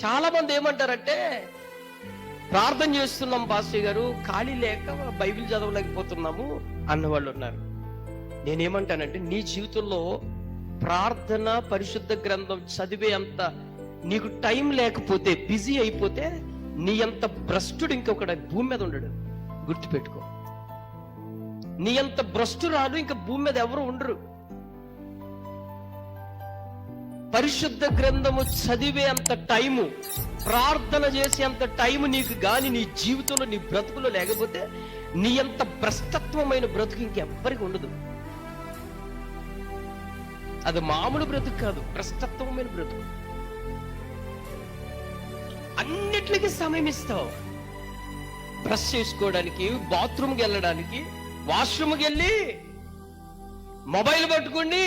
చాలా మంది ఏమంటారంటే, ప్రార్థన చేస్తున్నాం పాస్టర్ గారు, ఖాళీ లేక బైబిల్ చదవలేకపోతున్నాము అన్నవాళ్ళు ఉన్నారు. నేనేమంటానంటే, నీ జీవితంలో ప్రార్థన పరిశుద్ధ గ్రంథం చదివే అంత నీకు టైం లేకపోతే, బిజీ అయిపోతే, నీ అంత భ్రష్టుడు ఇంకొకటి భూమి మీద ఉండడు. గుర్తుపెట్టుకో, నీ అంత భ్రష్టురాలు ఇంకా భూమి మీద ఎవరు ఉండరు. పరిశుద్ధ గ్రంథము చదివే అంత టైము, ప్రార్థన చేసే అంత టైము నీకు గాని నీ జీవితంలో, నీ బ్రతుకులో లేకపోతే, నీ అంత భ్రష్టత్వమైన బ్రతుకు ఇంకెవ్వరికి ఉండదు. అది మామూలు బ్రతుకు కాదు, భ్రష్టత్వమైన బ్రతుకు. అన్నిటికీ సమయం ఇస్తావు. బ్రష్ చేసుకోవడానికి, బాత్రూమ్కి వెళ్ళడానికి, వాష్రూమ్కి వెళ్ళి మొబైల్ పట్టుకోండి,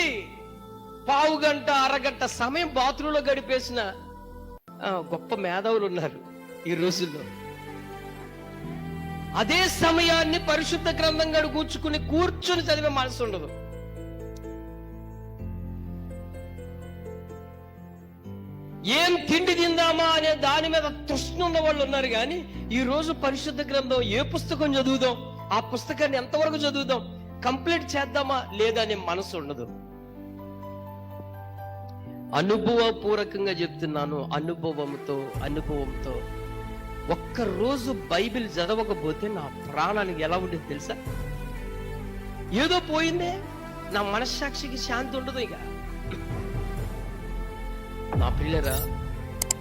పావు గంట అరగంట సమయం బాత్రూంలో గడిపేసిన గొప్ప మేధావులు ఉన్నారు ఈ రోజుల్లో. అదే సమయాన్ని పరిశుద్ధ గ్రంథం గడు కూర్చుని చదివే మనసు ఉండదు. ఏం తిండి తిందామా అనే దాని మీద తృష్ణ ఉన్న వాళ్ళు ఉన్నారు. కానీ ఈ రోజు పరిశుద్ధ గ్రంథం ఏ పుస్తకం చదువుదాం, ఆ పుస్తకాన్ని ఎంతవరకు చదువుదాం, కంప్లీట్ చేద్దామా లేదా అనే మనసు ఉండదు. అనుభవపూర్వకంగా చెప్తున్నాను, అనుభవంతో ఒక్కరోజు బైబిల్ చదవకపోతే నా ప్రాణానికి ఎలా ఉండేది తెలుసా? ఏదో పోయిందే, నా మనస్సాక్షికి శాంతి ఉండదు. ఇక నా పిల్లరా,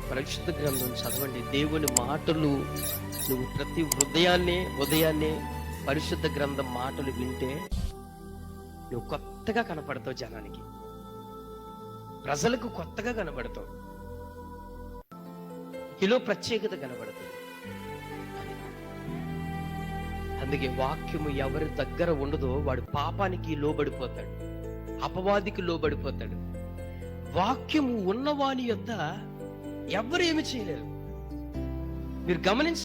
పరిశుద్ధ గ్రంథం చదవండి. దేవుని మాటలు నువ్వు ప్రతి ఉదయాన్నే పరిశుద్ధ గ్రంథం మాటలు వింటే నువ్వు కొత్తగా కనపడతావు. జనానికి, ప్రజలకు కొత్తగా కనబడతావు. నీలో ప్రత్యేకత కనబడుతుంది. అందుకే వాక్యము ఎవరి దగ్గర ఉండదో వాడు పాపానికి లోబడిపోతాడు, అపవాదికి లోబడిపోతాడు. వాక్యము ఉన్నవాని యొద్ద ఎవరు ఏమి చేయలేరు. మీరు గమనించ